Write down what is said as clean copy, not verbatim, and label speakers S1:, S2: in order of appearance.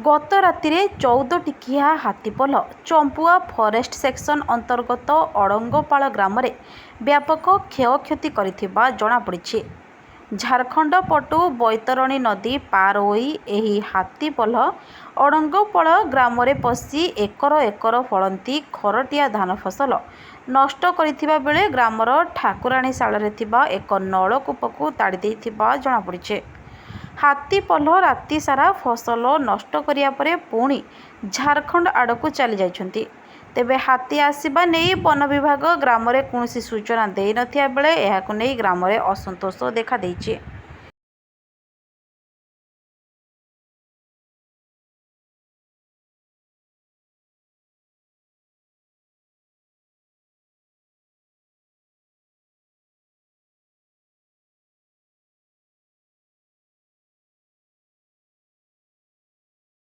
S1: ଗତ ରାତିରେ 14 ଟିକିଆ ହାତୀପଲ ଚମ୍ପୁଆ ଫରେଷ୍ଟ ସେକ୍ସନ ଅନ୍ତର୍ଗତ ଅଡ଼ଙ୍ଗପାଳ ଗ୍ରାମରେ ବ୍ୟାପକ କ୍ଷୟକ୍ଷତି କରିଥିବା ଜଣାପଡ଼ିଛି। ଝାରଖଣ୍ଡ ପଟୁ ବୈତରଣୀ ନଦୀ ପାର ହୋଇ ଏହି ହାତୀପଲ ଅଡ଼ଙ୍ଗପାଳ ଗ୍ରାମରେ ପଶି ଏକର ଏକର ଫଳନ୍ତି ଖରଟିଆ ଧାନ ଫସଲ ନଷ୍ଟ କରିଥିବା ବେଳେ ଗ୍ରାମର ଠାକୁରାଣୀଶାଳରେ ଥିବା ଏକ ନଳକୂପକୁ ତାଡ଼ି ଦେଇଥିବା ଜଣାପଡ଼ିଛି। ହାତୀପଲ ରାତି ସାରା ଫସଲ ନଷ୍ଟ କରିବା ପରେ ପୁଣି ଝାରଖଣ୍ଡ ଆଡ଼କୁ ଚାଲି ଯାଇଛନ୍ତି। ତେବେ ହାତୀ ଆସିବା ନେଇ ବନ ବିଭାଗ ଗ୍ରାମରେ କୌଣସି ସୂଚନା ଦେଇନଥିବା ବେଳେ ଏହାକୁ ନେଇ ଗ୍ରାମରେ ଅସନ୍ତୋଷ ଦେଖାଦେଇଛି।